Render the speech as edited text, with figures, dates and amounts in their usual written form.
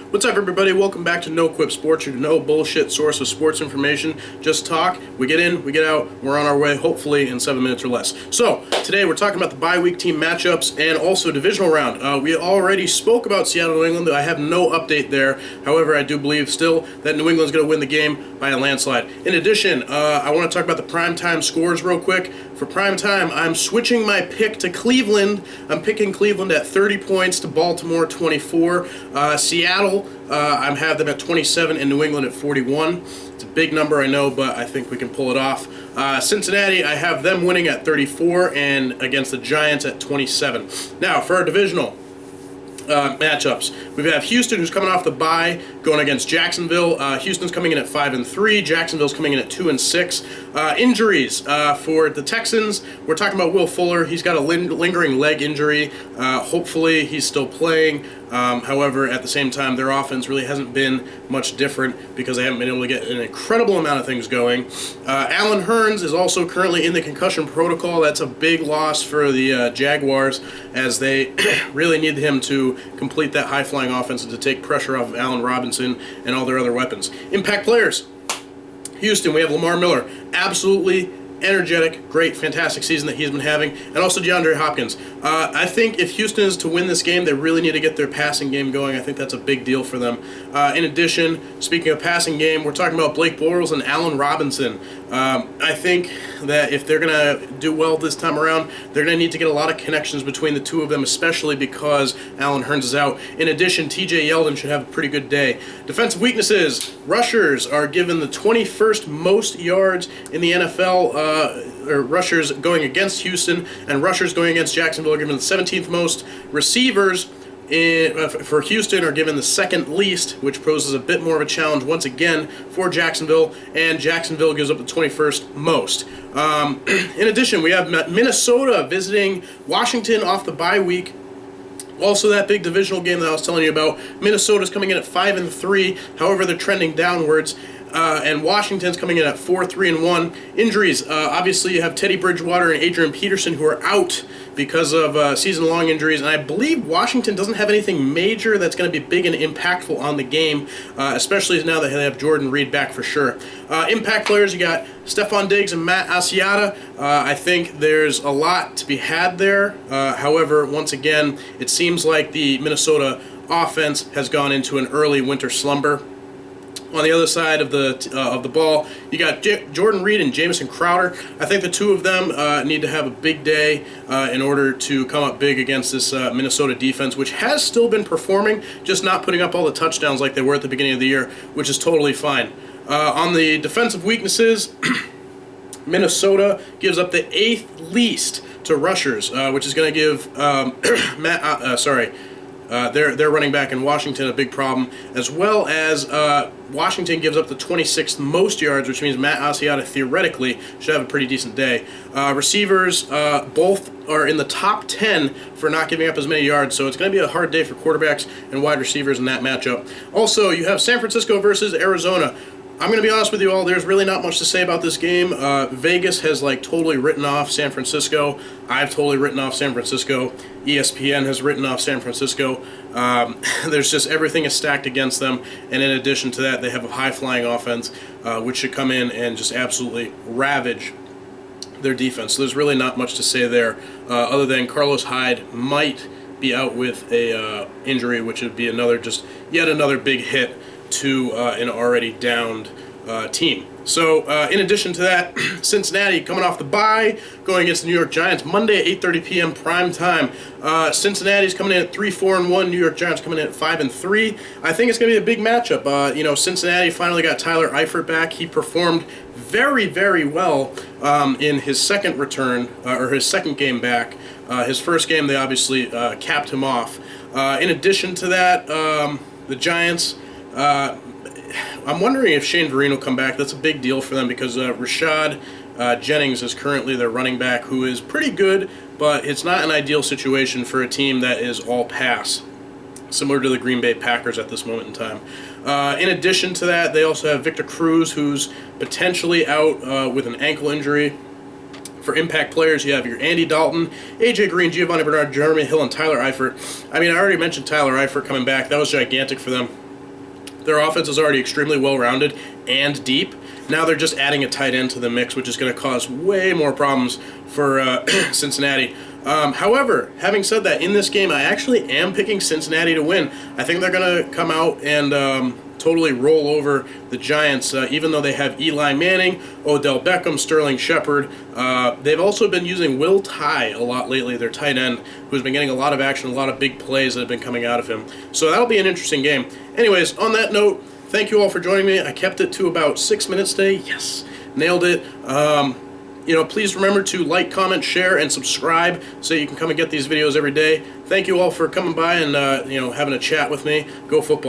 What's up, everybody? Welcome back to NoQuipSports, your no bullshit source of sports information. Just talk, we get in, we get out, we're on our way, hopefully in 7 minutes or less. So, today we're talking about the bye week team matchups and also divisional round. We already spoke about Seattle, New England. I have no update there. However, I do believe still that New England's going to win the game by a landslide. In addition, I want to talk about the primetime scores real quick. For primetime, I'm switching my pick to Cleveland. I'm picking Cleveland at 30 points to Baltimore 24. Seattle, I have them at 27 and New England at 41. It's a big number, I know, but I think we can pull it off. Cincinnati, I have them winning at 34 and against the Giants at 27. Now, for our divisional matchups, we have Houston, who's coming off the bye, going against Jacksonville. Houston's coming in at 5-3. Jacksonville's coming in at 2-6. Injuries for the Texans. We're talking about Will Fuller. He's got a lingering leg injury. Hopefully, he's still playing. However, at the same time, their offense really hasn't been much different because they haven't been able to get an incredible amount of things going. Allen Hurns is also currently in the concussion protocol. That's a big loss for the Jaguars, as they really need him to complete that high-flying offense and to take pressure off of Allen Robinson and all their other weapons. Impact players. Houston, we have Lamar Miller. Absolutely energetic, great, fantastic season that he's been having, and also DeAndre Hopkins. I think if Houston is to win this game, they really need to get their passing game going. I think that's a big deal for them. In addition, speaking of passing game, we're talking about Blake Bortles and Allen Robinson. I think that if they're going to do well this time around, they're going to need to get a lot of connections between the two of them, especially because Allen Hurns is out. In addition, TJ Yeldon should have a pretty good day. Defensive weaknesses. Rushers are given the 21st most yards in the NFL, or rushers going against Houston, and rushers going against Jacksonville are given the 17th most. Receivers for Houston are given the second least, which poses a bit more of a challenge once again for Jacksonville, and Jacksonville gives up the 21st most. In addition, we have Minnesota visiting Washington off the bye week. Also, that big divisional game that I was telling you about, Minnesota's coming in at 5-3. However, they're trending downwards. And Washington's coming in at 4-3-1. Injuries, obviously you have Teddy Bridgewater and Adrian Peterson, who are out because of season-long injuries, and I believe Washington doesn't have anything major that's going to be big and impactful on the game, especially now that they have Jordan Reed back for sure. Impact players, you got Stephon Diggs and Matt Asiata. I think there's a lot to be had there. However, once again, it seems like the Minnesota offense has gone into an early winter slumber. On the other side of the ball, you got Jordan Reed and Jamison Crowder. I think the two of them need to have a big day in order to come up big against this Minnesota defense, which has still been performing, just not putting up all the touchdowns like they were at the beginning of the year, which is totally fine. On the defensive weaknesses, Minnesota gives up the 8th least to rushers, which is going to give their running back in Washington a big problem, as well as Washington gives up the 26th most yards, which means Matt Asiata theoretically should have a pretty decent day. Receivers, both are in the top 10 for not giving up as many yards, so it's going to be a hard day for quarterbacks and wide receivers in that matchup. Also, you have San Francisco versus Arizona. I'm going to be honest with you all, there's really not much to say about this game. Vegas has totally written off San Francisco. I've totally written off San Francisco. ESPN has written off San Francisco. There's just everything is stacked against them, and in addition to that, they have a high-flying offense, which should come in and just absolutely ravage their defense. So there's really not much to say there, other than Carlos Hyde might be out with a injury, which would be yet another big hit to an already downed team. So, in addition to that, Cincinnati coming off the bye, going against the New York Giants Monday at 8:30 p.m. prime time. Cincinnati's coming in at 3-4-1. New York Giants coming in at 5-3. I think it's going to be a big matchup. Cincinnati finally got Tyler Eifert back. He performed very, very well in his second return, or his second game back. His first game, they obviously capped him off. In addition to that, the Giants, I'm wondering if Shane Vereen will come back. That's a big deal for them because Rashad Jennings is currently their running back, who is pretty good, but it's not an ideal situation for a team that is all pass, similar to the Green Bay Packers at this moment in time. In addition to that, they also have Victor Cruz, who's potentially out with an ankle injury. For impact players, you have your Andy Dalton, A.J. Green, Giovanni Bernard, Jeremy Hill, and Tyler Eifert. I mean, I already mentioned Tyler Eifert coming back. That was gigantic for them. their offense is already extremely well-rounded and deep. Now they're just adding a tight end to the mix, which is going to cause way more problems for Cincinnati. However, having said that, in this game, I actually am picking Cincinnati to win. I think they're going to come out and totally roll over the Giants, even though they have Eli Manning, Odell Beckham, Sterling Shepard. They've also been using Will Tye a lot lately, their tight end, who's been getting a lot of action, a lot of big plays that have been coming out of him. So that'll be an interesting game. Anyways, on that note, thank you all for joining me. I kept it to about 6 minutes today. Yes, nailed it. Please remember to like, comment, share, and subscribe so you can come and get these videos every day. Thank you all for coming by and, having a chat with me. Go football.